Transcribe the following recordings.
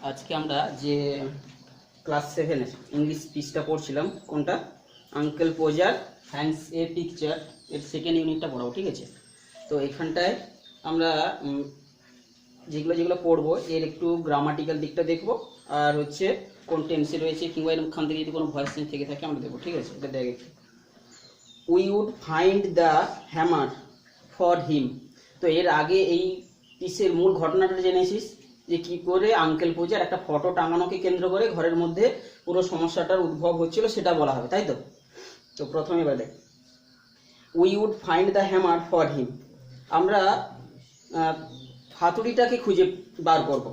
আজকে আমরা যে ক্লাস 7 ইংলিশ পিসটা পড়ছিলাম, কোনটা uncle Podger hands a picture, এর সেকেন্ড ইউনিটটা পড়াবো। ঠিক আছে, তো এখানটায় আমরা যেগুলো যেগুলো পড়বো এর একটু গ্রামাটিক্যাল দিকটা দেখবো, আর হচ্ছে কোন টেন্সে রয়েছে, কিংবা এখান থেকে যদি কোনো ভয়েস চেঞ্জ থেকে থাকে আমরা দেখবো। ঠিক আছে, এটা দেখ একটু। We would find the hammer for him. তো এর আগে এই পিসের মূল ঘটনাটা জেনেছিস যে কি করে আঙ্কেল পোজার একটা ফটো টাঙানোকে কেন্দ্র করে ঘরের মধ্যে পুরো সমস্যাটার উদ্ভব হচ্ছিল, সেটা বলা হবে, তাই তো? তো প্রথমে এবার দেখ, we would find the hammer for him. আমরা হাতুড়িটাকে খুঁজে বার করব,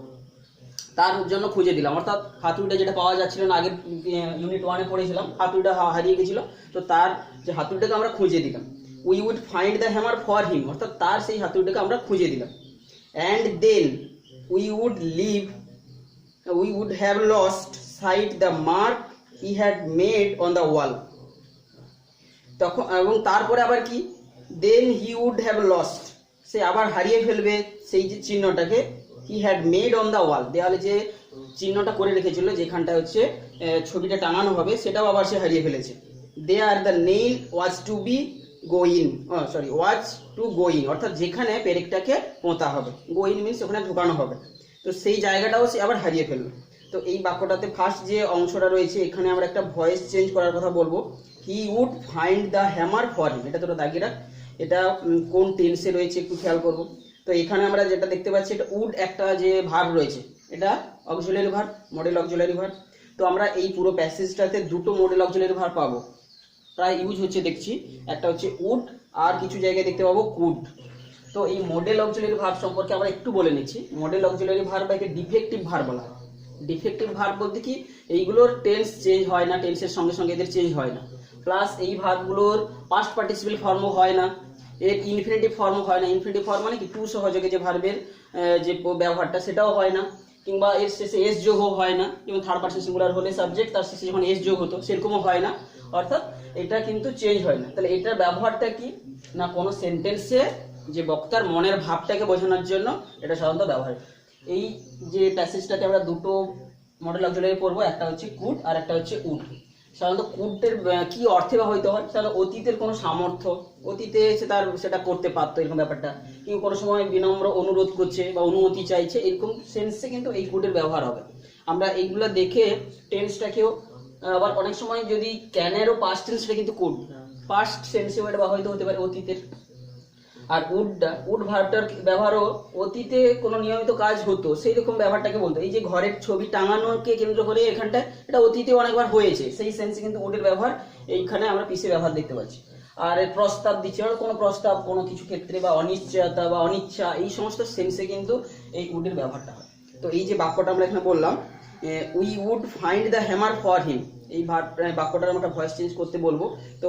তার জন্য খুঁজে দিলাম। অর্থাৎ হাতুড়িটা যেটা পাওয়া যাচ্ছিল না, আগের ইউনিট 1-এ পড়েছিলাম, হাতুড়িটা হারিয়ে গেছিল, তো তার যে হাতুড়িটাকে আমরা খুঁজে দিলাম। We would find the hammer for him, অর্থাৎ তার সেই হাতুড়িটাকে আমরা খুঁজে দিলাম। And then we would have lost sight the mark he had made on the wall. তখন এবং তারপরে আবার কি, then he would have lost, সে আবার হারিয়ে ফেলবে সেই যে চিহ্নটাকে, he had made on the wall, দেয়ালে যে চিহ্নটা করে রেখেছিল যেখানটা হচ্ছে ছবিটা টাঙানো হবে, সেটাও আবার সে হারিয়ে ফেলেছে। there the nail was to go in, অর্থাৎ যেখানে পেরেকটাকে পোঁতা হবে, go in মিন্স ওখানে ঢোকানো হবে, তো সেই জায়গাটাও সে আবার হারিয়ে ফেললো। তো এই বাক্যটাতে ফার্স্ট যে অংশটা রয়েছে, এখানে আমরা একটা ভয়েস চেঞ্জ করার কথা বলবো। He would find the hammer for him, এটা তোরা দাগিয়ে রাখ, এটা কোন টেন্সে রয়েছে একটু খেয়াল করবো। তো এখানে আমরা যেটা দেখতে পাচ্ছি, এটা উড একটা যে ভার্ব রয়েছে, এটা auxiliary verb, modal auxiliary verb. তো আমরা এই পুরো প্যাসেজটাতে দুটো মডেল অক্সিলারি ভার্ব পাবো, প্রায় ইউজ হচ্ছে দেখছি। একটা হচ্ছে উড, আর কিছু জায়গায় দেখতে পাবো কুড। তো এই মডেল অক্সিলারি ভার্ব সম্পর্কে আমরা একটু বলে নিচ্ছি। মডেল অক্সিলারি ভার্ব একে ডিফেক্টিভ ভার্ব বলা হয়। ডিফেক্টিভ ভার্ব বলতে কি, এইগুলোর টেন্স চেঞ্জ হয় না, টেন্সের সঙ্গে সঙ্গে এদের চেঞ্জ হয় না, প্লাস এই ভার্বগুলোর পাস্ট পার্টিসিপেল ফর্মও হয় না, এর ইনফিনিটিভ ফর্মও হয় না। ইনফিনিটিভ ফর্ম মানে কি, টু সহযোগে যে ভার্বের যে ব্যবহারটা সেটাও হয় না, কিংবা এর শেষে এস যোগও হয় না। যেমন থার্ড পারসন সিঙ্গুলার হলে সাবজেক্ট, তার শেষে যখন এস যোগ হতো সেরকমও হয় না, অর্থাৎ এটা কিন্তু চেঞ্জ হয় না। তাহলে এটার ব্যবহারটা কি না, কোনো সেন্টেন্সে যে বক্তার মনের ভাবটাকে বোঝানোর জন্য এটা সাধারণত ব্যবহার। এই যে প্যাসেজটাতে আমরা দুটো মডেল অক্সিলারি পড়বো, একটা হচ্ছে কুড আর একটা হচ্ছে উড। সাধারণত কুডের কি অর্থে ব্যবহৃত হয়, তাহলে অতীতের কোনো সামর্থ্য, অতীতে সেটা করতে পারতো এরকম ব্যাপারটা, কিংবা কোনো সময় বিনম্র অনুরোধ করছে বা অনুমতি চাইছে, এরকম সেন্সে কিন্তু এই কুডের ব্যবহার হবে। আমরা এইগুলো দেখে টেন্সটাকেও আবার অনেক সময় যদি ক্যানেরও পাস্ট টেন্সটা কিন্তু কুড, পাস্ট সেন্সেও এটা ব্যবহৃত হতে পারে অতীতের। আর উড ভার্বটার ব্যবহারও অতীতে কোনো নিয়মিত কাজ হতো সেই রকম ব্যবহারটাকে বলতো। এই যে ঘরের ছবি টাঙানোকে কেন্দ্র করে এখানটা, এটা অতীতে অনেকবার হয়েছে, সেই সেন্সে কিন্তু উডের ব্যবহার এইখানে আমরা পিসে ব্যবহার দেখতে পাচ্ছি। আর প্রস্তাব দিচ্ছে, কোনো প্রস্তাব কোনো কিছু ক্ষেত্রে, বা অনিশ্চয়তা বা অনিচ্ছা, এই সমস্ত সেন্সে কিন্তু এই উডের ব্যবহারটা হয়। তো এই যে বাক্যটা আমরা এখানে বললাম, we would find the hammer for him, এই বাক্যটার আমরা ভয়েস চেঞ্জ করতে বলবো। তো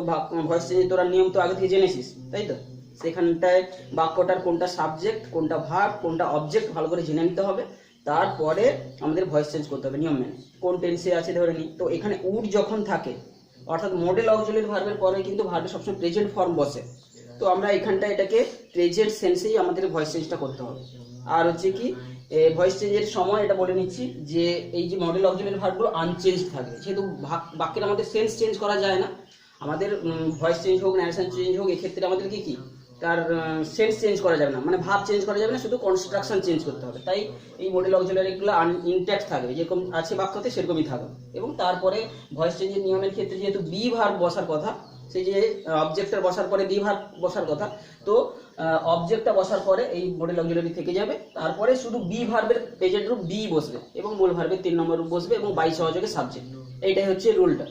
ভয়েস চেঞ্জ তোরা নিয়ম তো আগে থেকে জেনেছিস, তাই তো? সেখানটায় বাক্যটার কোনটা সাবজেক্ট, কোনটা ভার্ব, কোনটা অবজেক্ট ভালো করে জেনে নিতে হবে, তারপরে আমাদের ভয়েস চেঞ্জ করতে হবে নিয়ম মেনে। কোন টেন্সে আছে ধরে নিই, তো এখানে উড যখন থাকে, অর্থাৎ মডেল অক্সিলারি ভার্বের পরে কিন্তু ভার্বের সবসময় প্রেজেন্ট ফর্ম বসে, তো আমরা এখানটা এটাকে প্রেজেন্ট সেন্সেই আমাদের ভয়েস চেঞ্জটা করতে হবে। আর হচ্ছে কি, ভয়েস চেঞ্জের সময় এটা বলে নিচ্ছি যে এই যে মডেল অক্সিলারি ভার্বগুলো আনচেঞ্জ থাকবে, যেহেতু বাক্যের আমাদের সেন্স চেঞ্জ করা যায় না, আমাদের ভয়েস চেঞ্জ হোক, ন্যারেশন চেঞ্জ হোক, এক্ষেত্রে আমাদের কি তার সেন্স চেঞ্জ করা যাবে না, মানে ভাব চেঞ্জ করা যাবে না, শুধু কনস্ট্রাকশন চেঞ্জ করতে হবে। তাই এই মডেল অক্সিলারিগুলো ইনট্যাক্ট থাকবে, যেরকম আছে বাক্যতে সেরকমই থাকবে। এবং তারপরে ভয়েস চেঞ্জের নিয়মের ক্ষেত্রে যেহেতু বি ভার্ব বসার কথা, সেই যে অবজেক্টটা বসার পরে বি ভার্ব বসার কথা, তো অবজেক্টটা বসার পরে এই মডেল অক্সিলারি থেকে যাবে, তারপরে শুধু বি ভার্বের প্রেজেন্ট রূপ বি বসবে এবং মূল ভার্বের 3 নম্বর রূপ বসবে, এবং বাই সহযোগে সাবজেক্ট। এইটাই হচ্ছে রুলটা,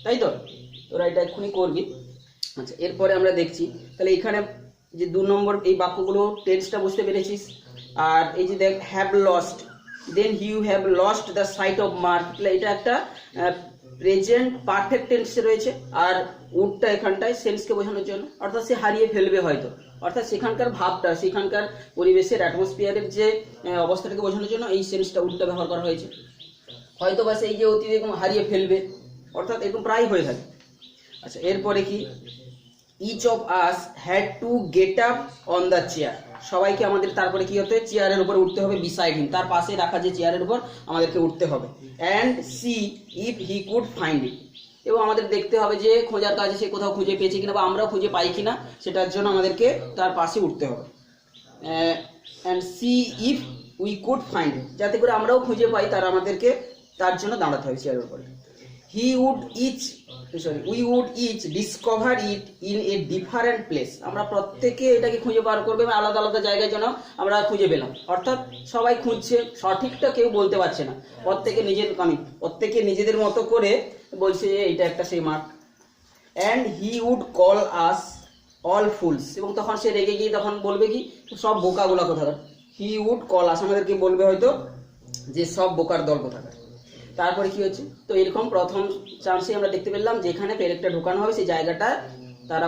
তাই তো? তোরা এটা এক্ষুনি করবি। আচ্ছা, এরপরে আমরা দেখছি, তাহলে এখানে যে 2 নম্বর এই বাক্যগুলো টেন্সটা বুঝতে পেরেছিস। আর এই যে দেখ, have lost, then you have lost the sight of mark, এটা একটা প্রেজেন্ট পারফেক্ট টেন্সে রয়েছে। আর উডটা এখানটায় সেন্সকে বোঝানোর জন্য, অর্থাৎ সে হারিয়ে ফেলবে হয়তো, অর্থাৎ সেখানকার ভাবটা, সেখানকার পরিবেশের অ্যাটমসফিয়ারের যে অবস্থাটাকে বোঝানোর জন্য এই সেন্সটা উডটা ব্যবহার করা হয়েছে। হয়তো বা সেই যে অতীতে এরকম হারিয়ে ফেলবে, অর্থাৎ এরকম প্রায় হয়ে থাকে। আচ্ছা, এরপরে কি, each of us had to get up on the chair, সবাইকে আমাদের তারপরে কি হতে চেয়ারের উপরে উঠতে হবে, বিসাইড হিম, তার পাশে রাখা যে চেয়ারের উপর আমাদেরকে উঠতে হবে। And see if he could find it, এবং আমাদের দেখতে হবে যে খোঁজার কাজে সে কোথাও খুঁজে পেয়েছে কিনা বা আমরাও খুঁজে পাই কিনা, সেটার জন্য আমাদেরকে তার পাশে উঠতে হবে। And see if we could find it, যাতে করে আমরাও খুঁজে পাই, তার জন্য দাঁড়াতে হবে চেয়ারের উপরে। We would each discover it in a different place, আমরা প্রত্যেকে এটাকে খুঁজে বার করবে, আলাদা আলাদা জায়গায় যেন আমরা খুঁজে পেলাম। অর্থাৎ সবাই খুঁজছে, সঠিকটা কেউ বলতে পারছে না, প্রত্যেকে নিজেদের মতো করে বলছে যে এইটা একটা সেই মাঠ। And he would call us all fools, এবং তখন সে রেগে গিয়ে তখন বলবে কি সব বোকাগুলা কোথাকার। হি উড কল আস, আমাদেরকে বলবে হয়তো যে সব বোকার দল কোথাকার। তারপরে কি হচ্ছে, তো এরকম প্রথম চান্সে আমরা দেখতে পেলাম যেখানে পেরেকটা ঢোকানো হবে সেই জায়গাটা তারা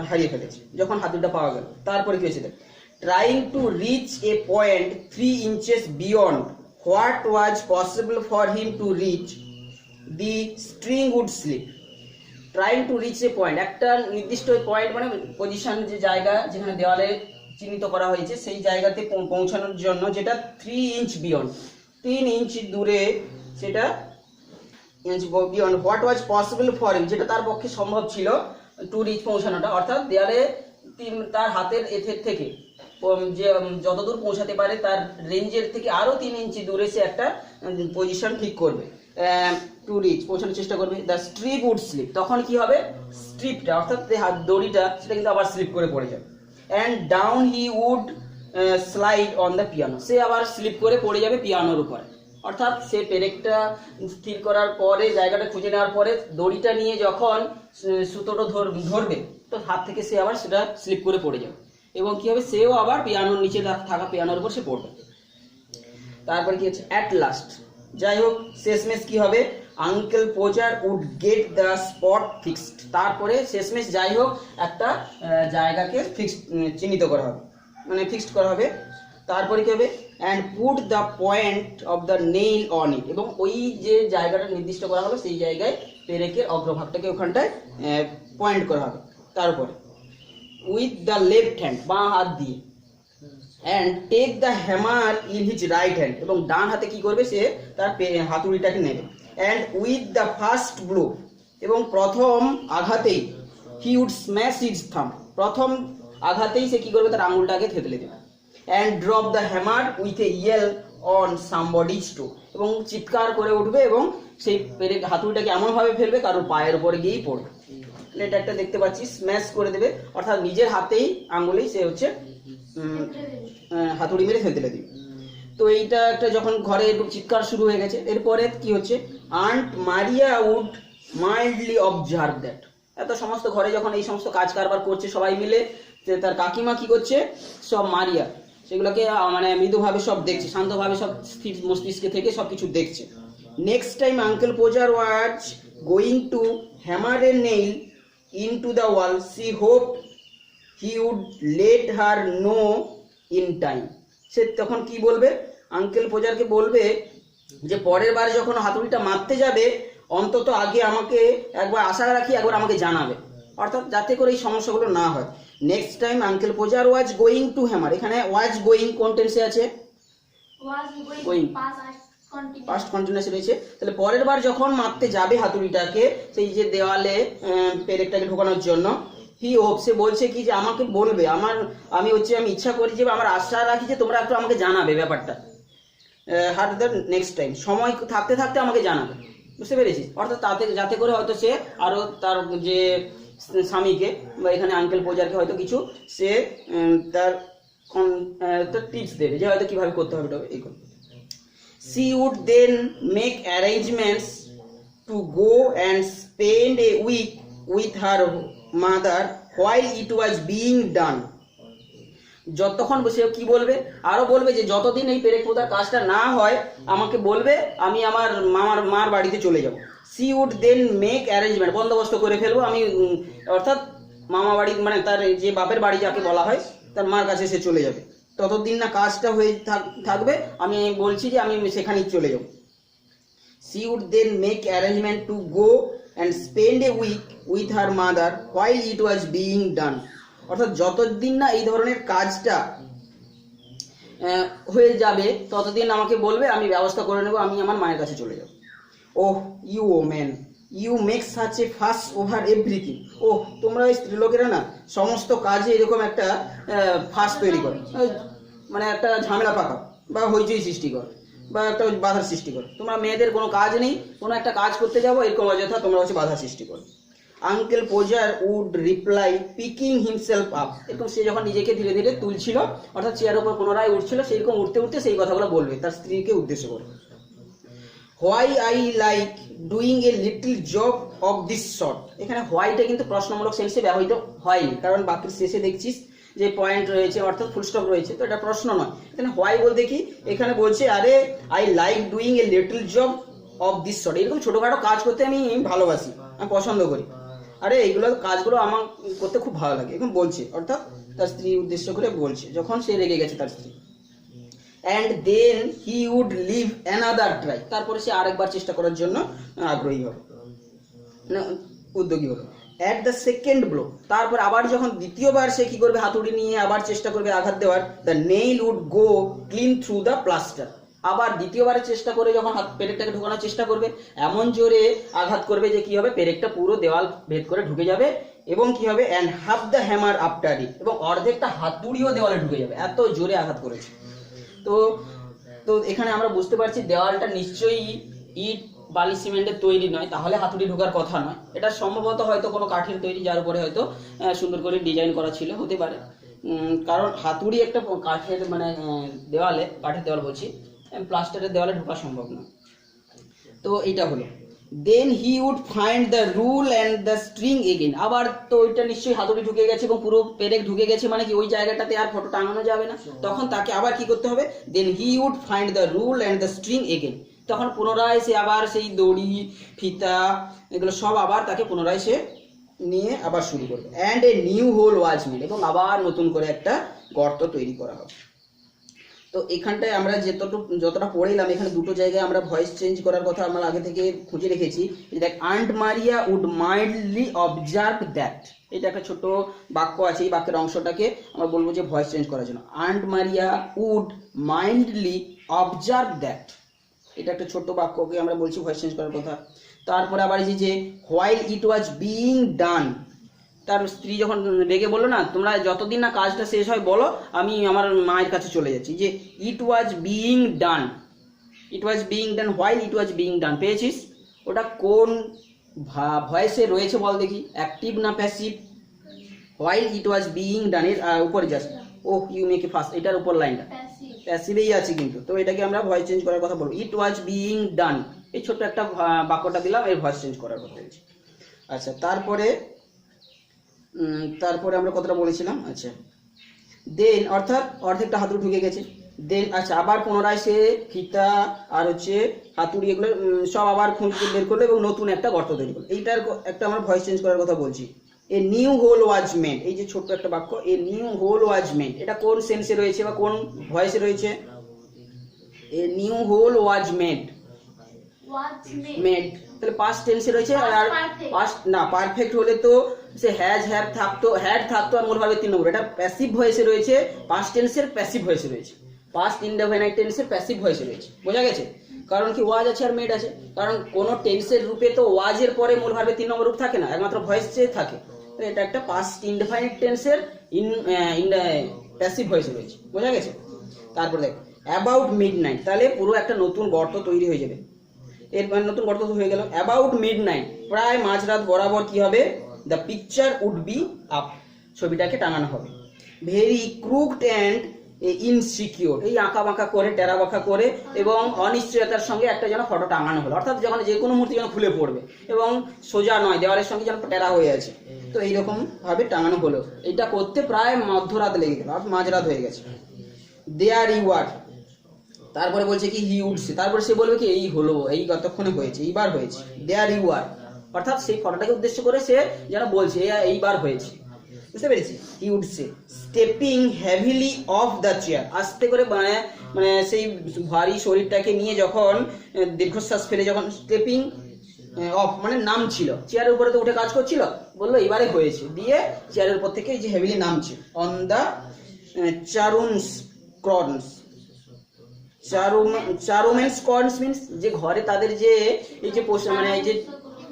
হারিয়ে ফেলেছে যখন হাতুড়িটা পাওয়া গেল। তারপরে কি হয়েছে, trying to reach a point 3 inches beyond what was possible for him to reach, the string would slip. Trying to reach a point, একটা নির্দিষ্ট পয়েন্ট মানে পজিশন, যে জায়গা যেখানে দেওয়ালে চিহ্নিত করা হয়েছে সেই জায়গাতে পৌঁছানোর জন্য, যেটা 3 inch বিয়ন্ড, 3 inch দূরে, সেটা beyond what was possible for হিম, যেটা তার পক্ষে সম্ভব ছিল টু রিচ পৌঁছানোটা, অর্থাৎ দেয়ালে তার হাতের এথের থেকে যে যতদূর পৌঁছাতে পারে তার রেঞ্জের থেকে আরো 3 ইঞ্চি দূরে সে একটা পজিশন ঠিক করবে, টু রিচ পৌঁছানোর চেষ্টা করবে। দ্য স্ট্রিপ উড স্লিপ, তখন কি হবে স্ট্রিপটা অর্থাৎ দড়িটা সেটা কিন্তু আবার স্লিপ করে পড়ে যাবে। And down he would slide on the piano, সে আবার স্লিপ করে পড়ে যাবে পিয়ানোর উপরে। অর্থাৎ সে পেরেকটা স্থির করার পরে, জায়গাটা খুঁজে নেওয়ার পরে দড়িটা নিয়ে যখন সুতোটা ধরবে, তো হাত থেকে সে আবার সেটা স্লিপ করে পড়ে যাবে, এবং কি হবে সেও আবার পিয়ানোর নিচে থাকা পিয়ানোর উপর সে পড়বে। তারপরে কি হচ্ছে, অ্যাট লাস্ট, যাই হোক শেষমেশ কি হবে, uncle Podger would get the spot fixed, তারপরে শেষমেশ যাই হোক একটা জায়গাকে চিহ্নিত করা হবে, মানে ফিক্সড করা হবে। তারপরে কি হবে, and put the point of the nail on it, এবং ওই যে জায়গাটা নির্দিষ্ট করা হলো সেই জায়গায় পেরেকের অগ্রভাগটাকে ওখানটায় পয়েন্ট করা হবে তার উপরে, উইথ দ্য লেফট হ্যান্ড, বাঁ হাত দিয়ে। And take the hammer in his right hand, এবং ডান হাতে কি করবে সে তার হাতুড়িটাকে নেবে। And with the first blow, এবং প্রথম আঘাতেই, he would smash his thumb, প্রথম আঘাতেই সে কি করবে তার আঙুলটাকে থেতলে দেবে। And drop the hammer with a yell on somebody's toe, এবং চিৎকার করে উঠবে এবং সেই হাতুড়িটাকে এমনভাবে ফেলবে কারোর পায়ের উপরে গিয়েই পড়বে। এটা একটা দেখতে পাচ্ছি স্ম্যাশ করে দেবে, অর্থাৎ নিজের হাতেই আঙুলেই সে হাতুড়ি মেরে ফেলতে দিবে। তো এইটা একটা যখন ঘরে একটু চিৎকার শুরু হয়ে গেছে, এরপরে কি হচ্ছে, aunt Maria would mildly observe that, এত সমস্ত ঘরে যখন এই সমস্ত কাজ কারবার করছে সবাই মিলে, তার কাকিমা কি করছে, সব মারিয়া সেগুলোকে মানে মৃদুভাবে সব দেখছে, শান্তভাবে সব স্থির মস্তিষ্কে থেকে সবকিছু দেখছে। Next time uncle Podger was going to hammer a nail into the wall, she hope he would let her know in time, সে তখন কি বলবে, আঙ্কেল পোচারকে বলবে যে পরের বার যখন হাতুড়িটা মারতে যাবে অন্তত আগে আমাকে একবার আশা রাখি, একবার আমাকে জানাবে, অর্থাৎ যাতে করে এই সমস্যাগুলো না হয়। Next time uncle Podger was going to hammer, এখানে ওয়াজ গোয়িং কোন টেন্সে আছে, গোয়িং পাস্ট কন্টিনিউয়াস রয়েছে, তাহলে পরের বার যখন মারতে যাবে হাতুড়িটাকে সেই যে দেওয়ালে পেরেকটাকে ঢোকানোর জন্য, হি হোপ, সে বলছে কি যে আমাকে বলবে, আমি ইচ্ছা করি যে আমার আশা রাখি যে তোমরা একটু আমাকে জানাবে ব্যাপারটা, হার দ্য নেক্সট টাইম, সময় থাকতে থাকতে আমাকে জানাবে, বুঝতে পেরেছিস, অর্থাৎ যাতে করে হয়তো সে আরো তার যে স্বামীকে বা এখানে আঙ্কেল পোচারকে হয়তো কিছু সে তার টিপস দেবে যে হয়তো কিভাবে করতে হবে এই কথা। She would then make arrangements to go and spend a week with her mother while it was being done, যতক্ষণ সে কি বলবে, আরো বলবে যে যতদিন এই পেরেক পোতার কাজটা না হয় আমাকে বলবে, আমি আমার মার বাড়িতে চলে যাব। She would then make arrangement, বন্দোবস্ত করে ফেলবো আমি, অর্থাৎ মামা বাড়ি মানে তার যে বাপের বাড়ি যাকে বলা হয় তার মার কাছে সে চলে যাবে, ততদিন না কাজটা হয়ে থাকবে আমি বলছি যে আমি সেখানেই চলে যাব। She would then make arrangement to go and spend a week with her mother while it was being done, অর্থাৎ যতদিন না এই ধরনের কাজটা হয়ে যাবে ততদিন আমাকে বলবে, আমি ব্যবস্থা করে নেবো, আমি আমার মায়ের কাছে চলে যাবো। Oh you women, you make such a fuss over everything. ওহ তোমরা ওই স্ত্রীলোকেরা না সমস্ত কাজে এরকম একটা ফাস তৈরি করো, মানে একটা ঝামেলা পাকাও বা হইচই সৃষ্টি করো বা একটা বাধার সৃষ্টি করো। তোমরা মেয়েদের কোনো কাজ নেই, কোনো একটা কাজ করতে যাবো এরকম অযথা তোমরা হচ্ছে বাধা সৃষ্টি করো। Uncle Podger would reply picking himself up, এরকম সে যখন নিজেকে ধীরে ধীরে তুলছিল অর্থাৎ চেয়ারের উপর পুনরায় উঠছিল, সেইরকম উঠতে উঠতে সেই কথাগুলো বলবে তার স্ত্রীকে উদ্দেশ্য করে। Why I like doing a little job of this sort, এখানে হোয়াইটা কিন্তু প্রশ্নমূলক সেন্সে ব্যবহৃত হয়নি, কারণ বাকির শেষে দেখছিস যে পয়েন্ট রয়েছে অর্থাৎ ফুল স্টপ রয়েছে, তো এটা প্রশ্ন নয়। এখানে হোয়াই বলতে কি, এখানে বলছে আরে I like doing a little job of this sort, এরকম ছোটোখাটো কাজ করতে আমি ভালোবাসি, আমি পছন্দ করি, আরে এইগুলো কাজগুলো আমার করতে খুব ভালো লাগে, এখন বলছে অর্থাৎ তার স্ত্রী উদ্দেশ্য করে বলছে যখন সে রেগে গেছে তার স্ত্রী। And then he would leave another try, তারপরে সে আরেকবার চেষ্টা করার জন্য আগ্রহী হবে, উদ্যোগী হবে। অ্যাট দ্য সেকেন্ড ব্লো, তারপর আবার যখন দ্বিতীয়বার সে কি করবে, হাতুড়ি নিয়ে আবার চেষ্টা করবে আঘাত দেওয়ার, the nail would go clean through the plaster, আবার দ্বিতীয়বারের চেষ্টা করে যখন পেরেকটাকে ঢোকানোর চেষ্টা করবে এমন জোরে আঘাত করবে যে কি হবে, পেরেকটা পুরো দেওয়াল ভেদ করে ঢুকে যাবে এবং কি হবে, and half the hammer after it, এবং অর্ধেকটা হাতুড়িও দেওয়ালে ঢুকে যাবে, এত জোরে আঘাত করেছে। তো তো এখানে আমরা বুঝতে পারছি দেওয়ালটা নিশ্চয়ই ইট বালি সিমেন্টের তৈরি নয়, তাহলে হাতুড়ি ঢোকার কথা নয়, এটা সম্ভবত হয়তো কোনো কাঠের তৈরি যার উপরে হয়তো সুন্দর করে ডিজাইন করা ছিল, হতে পারে, কারণ হাতুড়ি একটা কাঠের মানে দেওয়ালে, কাঠের দেওয়াল বলছি, প্লাস্টারের দেওয়ালে ঢোকা সম্ভব না। তো এইটা হলো then he would find the rule and the string again, আবার তো ওইটা নিশ্চয়ই হাতুড়ি ঢুকে গেছে এবং পুরো পেরেক ঢুকে গেছে, মানে কি ওই জায়গাটাতে আর ফটো টাঙানো যাবে না, তখন তাকে আবার কি করতে হবে, then he would find the rule and the string again, তখন পুনরায় সে আবার সেই দড়ি ফিতা এগুলো সব আবার তাকে পুনরায় সে নিয়ে আবার শুরু করবে। And a new hole was made, এবং আবার নতুন করে একটা গর্ত তৈরি করা হবে। তো এখানটায় আমরা যতটা পড়েলাম, এখানে দুটো জায়গায় আমরা ভয়েস চেঞ্জ করার কথা আমরা আগে থেকে খুঁজে রেখেছি। দেখ, aunt Maria would mildly observe that, এটা একটা ছোট বাক্য আছে, এই বাক্যের অংশটাকে আমরা বলবো যে ভয়েস চেঞ্জ করার জন্য। Aunt Maria would mildly observe that, এটা একটা ছোট বাক্যকে আমরা বলছি ভয়েস চেঞ্জ করার কথা। তারপরে আবার এই যে হোয়াইল ইট ওয়াজ বিইং ডান, তার স্ত্রী যখন রেগে বললো না, তোমরা যতদিন না কাজটা শেষ হয় বলো, আমি আমার মায়ের কাছে চলে যাচ্ছি, যে it was being done, it was being done, while it was being done, পেয়েছিস? ওটা কোন ভয়েসে রয়েছে বল দেখি, অ্যাক্টিভ না passive? While it was being done এর উপরে জাস্ট ও ইউ মেক এ ফার্স্ট, এটার উপর লাইনটা প্যাসিভেই আছে কিন্তু, তো এটাকে আমরা ভয়েস চেঞ্জ করার কথা বলবো। ইট ওয়াজ বিইং ডান, এই ছোট্ট একটা বাক্যটা দিলাম, এর ভয়েস চেঞ্জ করার কথা বলছি। আচ্ছা, তারপরে আমরা কতটা বলেছিলাম, আচ্ছা দেন অর্থাৎ অর্ধেকটা হাতুড়ি ঢুকে গেছে, দেন আচ্ছা আবার পুনরায় সে ফিতা আর হচ্ছে হাতুড়ি এগুলো সব আবার খুঁজে বের করলো এবং নতুন একটা গর্ত তৈরি করলো, এইটার একটা আমরা ভয়েস চেঞ্জ করার কথা বলছি। A new hole was made, এই যে ছোট্ট একটা বাক্য, a new hole was made, এটা কোন সেন্সে রয়েছে বা কোন ভয়েসে রয়েছে? A new hole was made, made তাহলে পাস্ট টেন্সে রয়েছে, আর পাস্ট না পারফেক্ট হলে তো সে হ্যাজ হ্যাভ থাকতো, হ্যাড থাকতো আর মূল ভার্বের 3 নম্বর, এটা প্যাসিভ ভয়েসে রয়েছে, পাস্ট টেন্সের প্যাসিভ ভয়েসে রয়েছে, পাস্ট ইনডেফিনাইট টেন্সের প্যাসিভ ভয়েসে রয়েছে, বোঝা গেছে? কারণ কি ওয়াজ আছে আর মেড আছে, কারণ কোন টেন্সের রূপে তো ওয়াজের পরে মূল ভার্বের 3 নম্বর রূপ থাকে না, একমাত্র ভয়েস চেয়ে থাকে, তো এটা একটা পাস্ট ইনডেফিনাইট টেন্সের প্যাসিভ ভয়েসে রয়েছে, বোঝা গেছে? তারপর দেখ অ্যাবাউট মিডনাইট, তাহলে পুরো একটা নতুন গর্ত তৈরি হয়ে যাবে, এর নতুন গর্ত হয়ে গেল। অ্যাবাউট মিডনাইট, প্রায় মাঝরাত বরাবর কি হবে, the picture would be up, ছবিটাকে টাঙানো হবে। ভেরি ক্রুকড অ্যান্ড ইনসিকিউর, এই আঁকা বাঁকা করে টেরা বাঁকা করে এবং অনিশ্চয়তার সঙ্গে একটা যেন ফটো টাঙানো হলো, অর্থাৎ যখন যে কোনো মুহূর্তে যেন খুলে পড়বে এবং সোজা নয়, দেওয়ালের সঙ্গে যেন টেরা হয়ে আছে, তো এইরকম ভাবে টাঙানো হলো। এটা করতে প্রায় মধ্যরাত লেগে গেল, মাঝরাত হয়ে গেছে। দেয়ার ইউ আর, তারপরে বলছে কি হি উড সে, তারপরে সে বলবে কি এই হলো, এই কতক্ষণে হয়েছে, এইবার হয়েছে। দেয়ার ইউ আর, অর্থাৎ সেই ফটোটাকে উদ্দেশ্য করে সে যেন বলছে এইবার হয়েছে, বুঝতে পেরেছি? He would say stepping heavily off the chair, আস্তে করে মানে সেই ভারী শরীরটাকে নিয়ে যখন দীর্ঘশ্বাস ফেলে যখন স্টেপিং অফ মানে নাম ছিল, চেয়ারের উপরে তো উঠে কাজ করছিল, বললো এবারে হয়েছে, দিয়ে চেয়ারের উপর থেকে এই যে হেভিলি নামছে, on the charwoman's corns, charwoman's corns means যে ঘরে তাদের যে এই যে মানে এই যে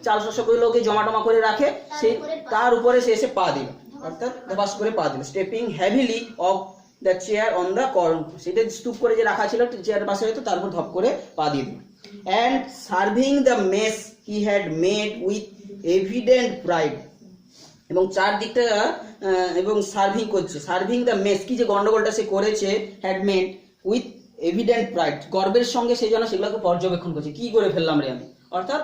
চাল শস্যগুলোকে জমা করে রাখে, সেই তার উপরে সে এসে পা দিল, অর্থাৎ ধপাস করে পা দিল। Stepping heavily off the chair on the corn, সেটা স্তূপ করে যে রাখা ছিল চেয়ারের পাশে হয়তো, তারপর ধপ করে পা দিয়ে দিল। And serving the mess he had made with evident pride, এবং চারদিকটা এবং সার্ভিং করছে, সার্ভিং দ্য মেস কি যে গন্ডগোলটা সে করেছে, had made with evident pride, গর্বের সঙ্গে সেই জন্য সেগুলোকে পর্যবেক্ষণ করছে, কি করে ফেললাম রে আমি, অর্থাৎ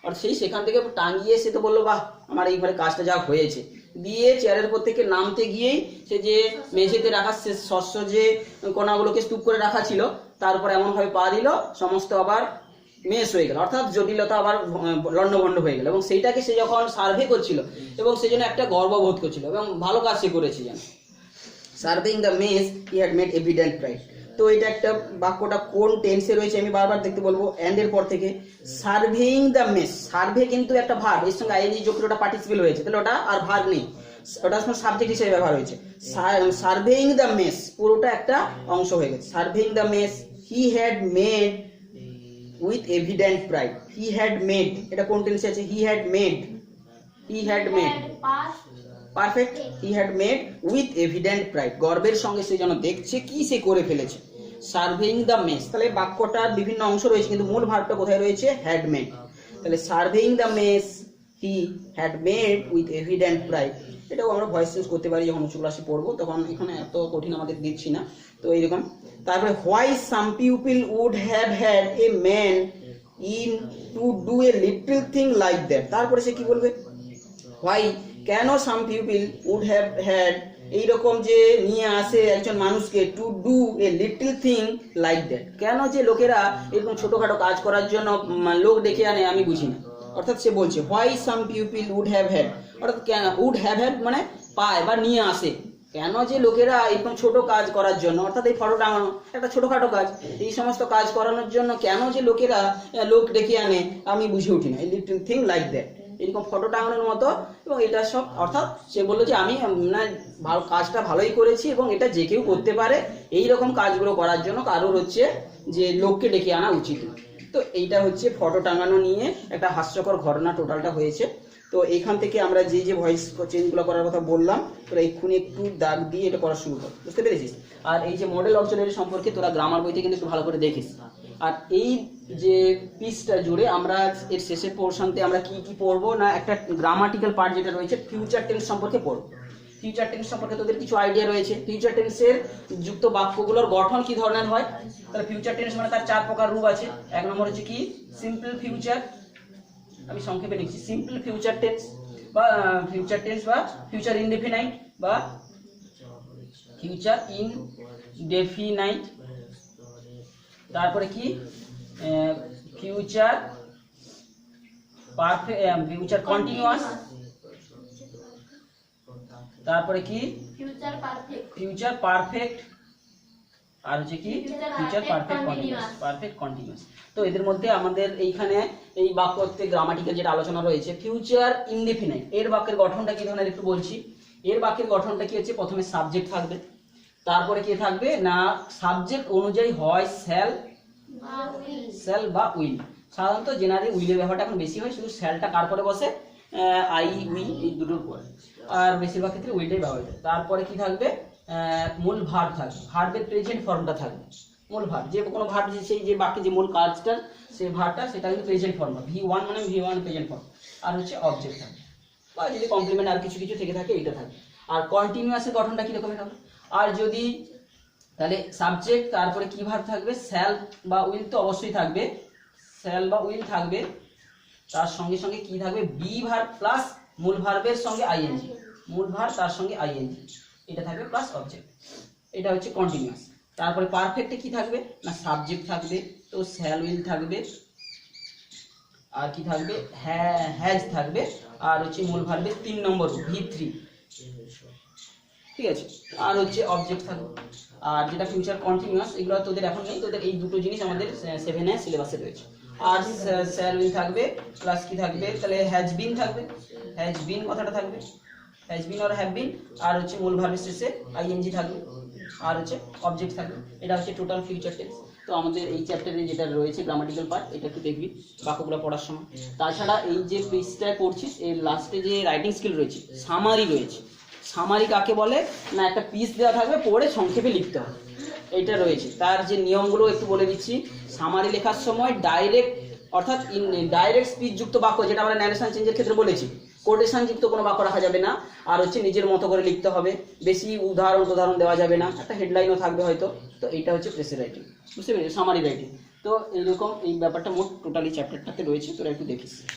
আর সেই সেখান থেকে টাঙিয়ে সে তো বললো বাহ আমার এই ঘরে কাজটা যা হয়েছে, দিয়ে চেয়ারের উপর থেকে নামতে গিয়েই সে যে মেঝেতে রাখা সে শস্য যে কোনাগুলোকে স্তূপ করে রাখা ছিল তার উপর এমনভাবে পা দিল সমস্ত আবার মেস হয়ে গেল, অর্থাৎ জটিলতা আবার লণ্ডভণ্ড হয়ে গেল। এবং সেইটাকে সে যখন সার্ভে করছিল এবং সেই জন্য একটা গর্ববোধ করছিল এবং ভালো কাজ সে করেছে যেন। Serving the mess he had made evident pride. তো এটা একটা বাক্যটা কোন টেন্সে রয়েছে আমি বারবার দেখতে বলবো, এন্ড এর পর থেকে সার্ভিং দ্য মেস, সার্ভে কিন্তু একটা ভার্ব, এর সঙ্গে আইএনজি যোগ করে ওটা পার্টিসিপল হয়েছে, তাহলে ওটা আর ভার্ব নেই, ওটা সাবজেক্ট হিসেবে ব্যবহার হয়েছে। সার্ভিং দ্য মেস পুরোটা একটা অংশ হয়ে গেছে। Serving the mess he had made with evident pride, he had made, এটা কোন টেন্সে আছে, he had made, he had made perfect, he had made with evident pride, গর্বের সঙ্গে সে যেন দেখছে কি সে করে ফেলেছে। সার্ভিং দ্য মেস, তাহলে বাক্যটার বিভিন্ন অংশ রয়েছে কিন্তু মূল ভার্বটা কোথায় রয়েছে, হ্যাড মেড। তাহলে serving the mess he had made with evident pride, এটাও আমরা ভয়েস চেঞ্জ করতে পারি যখন উঁচু ক্লাসে পড়বো, তখন এখানে এত কঠিন আমাদের দিচ্ছি না। তো এইরকম তারপরে why some people would have had a man in to do a little thing like that, তারপরে সে কি বলবে, হোয়াই কেন some people would have had এইরকম যে নিয়ে আসে একজন মানুষকে, to do a little thing like that, কেন যে লোকেরা এরকম ছোটখাটো কাজ করার জন্য লোক ডেকে আনে আমি বুঝি না। অর্থাৎ সে বলছে why some people would have had, অর্থাৎ কেন উড হ্যাভ হ্যাড মানে পায় বা নিয়ে আসে, কেন যে লোকেরা এরকম ছোট কাজ করার জন্য, অর্থাৎ এই ফটো টাঙানো একটা ছোটখাটো কাজ, এই সমস্ত কাজ করানোর জন্য কেন যে লোকেরা লোক ডেকে আনে আমি বুঝে উঠি না, এই লিটল থিং লাইক দ্যাট, এরকম ফটো টাঙানোর মতো। এবং এটা সব অর্থাৎ সে বললো যে আমি ভালো কাজটা ভালোই করেছি এবং এটা যে কেউ করতে পারে, এই রকম কাজগুলো করার জন্য কারোর হচ্ছে যে লোককে ডেকে আনা উচিত। তো এইটা হচ্ছে ফটো টাঙানো নিয়ে একটা হাস্যকর ঘটনা টোটালটা হয়েছে। তো এইখান থেকে আমরা যে যে ভয়েস চেঞ্জগুলো করার কথা বললাম তোরা এক্ষুনি একটু দাগ দিয়ে এটা করা শুরু কর, বুঝতে পেরেছিস? আর এই যে মডেল অক্সিলারি সম্পর্কে তোরা গ্রামার বইতে কিন্তু একটু ভালো করে দেখিস। আর এই যে পিসটা জুড়ে আমরা এর শেষের পোর্শনতে আমরা কি কি পড়বো না, একটা গ্রামাটিক্যাল পার্ট যেটা রয়েছে ফিউচার টেন্স সম্পর্কে পড়বো। ফিউচার টেন্স সম্পর্কে তোদের কিছু আইডিয়া রয়েছে, ফিউচার টেন্সের যুক্ত বাক্যগুলোর গঠন কি ধরনের হয়। তাহলে ফিউচার টেন্স মানে তার 4 প্রকার রূপ আছে। এক নম্বর হচ্ছে কি সিম্পল ফিউচার, আমি সংক্ষেপে লিখছি সিম্পল ফিউচার টেন্স বা ফিউচার ইনডেফিনাইট বা ফিউচার ইনডেফিনাইট। তারপরে কি ফিউচার পারফেক্ট, ফিউচার কন্টিনিউয়াস। তারপরে কি ফিউচার পারফেক্ট, আর হচ্ছে কি ফিউচার পারফেক্ট কন্টিনিউয়াস। তো এদের মধ্যে আমাদের এইখানে এই বাক্যতে গ্রামাটিক্যাল যেটা আলোচনা রয়েছে ফিউচার ইনডেফিনাইট, এর বাক্যের গঠনটা কি ধরনের একটু বলছি। এর বাক্যের গঠনটা কি হচ্ছে, প্রথমে সাবজেক্ট থাকবে, তারপরে কি থাকবে না সাবজেক্ট অনুযায়ী হয় শ্যাল বা উইল। সাধারণত জেনারেলি উইলের ব্যাপারটা এখন বেশি হয়, শুধু শ্যালটা কার পরে বসে আই উইল এই দুটোর পরে, আর বেশিরভাগ ক্ষেত্রে উইলটাই ব্যবহৃত। তারপরে কি থাকবে মূল ভার্ব থাকবে, ভার্বের প্রেজেন্ট ফর্মটা থাকবে। মূল ভার্ব যে কোনো ভার্ব সেই যে বাকি যে মূল কাজটা সেই ভার্বটা সেটা কিন্তু প্রেজেন্ট ফর্ম, V1 মানে V1 প্রেজেন্ট ফর্ম। আর হচ্ছে অবজেক্ট থাকবে বা যদি কমপ্লিমেন্ট আর কিছু কিছু থেকে থাকে এইটা থাকবে। আর কন্টিনিউয়াসের গঠনটা কি রকমের হবে, আর যদি তাহলে সাবজেক্ট তারপরে কি ভার্ব থাকবে শ্যাল বা উইল, তো অবশ্যই থাকবে শ্যাল বা উইল থাকবে, তার সঙ্গে সঙ্গে কি থাকবে বি ভার্ব প্লাস মূল ভার্বের সঙ্গে আইএনজি, মূল ভার্ব তার সঙ্গে আইএনজি এটা থাকবে প্লাস অবজেক্ট, এটা হচ্ছে কন্টিনিউয়াস। তারপরে পারফেক্টে কি থাকবে না সাবজেক্ট থাকবে, তো শ্যাল উইল থাকবে, আর কি থাকবে হ্যাজ থাকবে, আর হচ্ছে মূল ভার্বের 3 নম্বর V3, ঠিক আছে, আর হচ্ছে অবজেক্ট থাকবে। আর যেটা ফিউচার কন্টিনিউয়াস এগুলো তোদের এখন নেই, তোদের এই দুটো জিনিস আমাদের 7 সিলেবাসে রয়েছে। আর শ্যাল উইল থাকবে প্লাস কি থাকবে তাহলে হ্যাজ বিন থাকবে, হ্যাজ বিন কথাটা থাকবে, has been R have been, আর হচ্ছে মূল ভার্বের শেষে আইএনজি থাকবে, আর হচ্ছে অবজেক্ট থাকবে। এটা হচ্ছে টোটাল ফিউচার টেন্স। তো তো আমাদের এই চ্যাপ্টারে যেটা রয়েছে গ্রামাটিক্যাল পার্ট, এটা একটু দেখবি বাক্যগুলো পড়ার সময়। তাছাড়া এই যে পেজটায় পড়ছিস এর লাস্টে যে রাইটিং স্কিল রয়েছে, সামারি রয়েছে। সামারি কাকে বলে না, একটা পিস দেওয়া থাকবে, পড়ে সংক্ষেপে লিখতে হবে, এইটা রয়েছে। তার যে নিয়মগুলো একটু বলে দিচ্ছি। সামারি লেখার সময় ডাইরেক্ট অর্থাৎ ডাইরেক্ট স্পিচ যুক্ত বাক্য, যেটা আমরা ন্যারেশন চেঞ্জের ক্ষেত্রে বলেছি, কোটেশন যুক্ত কোনো বাক্য রাখা যাবে না। আর হচ্ছে নিজের মতো করে লিখতে হবে, বেশি উদাহরণ দেওয়া যাবে না, একটা হেডলাইনও থাকবে হয়তো। তো এইটা হচ্ছে প্রেসে রাইটিং, বুঝতে পেরেছি, সামারি রাইটিং। তো এইরকম এই ব্যাপারটা মোট টোটালি চ্যাপ্টারটাতে রয়েছে, তোরা একটু দেখিস।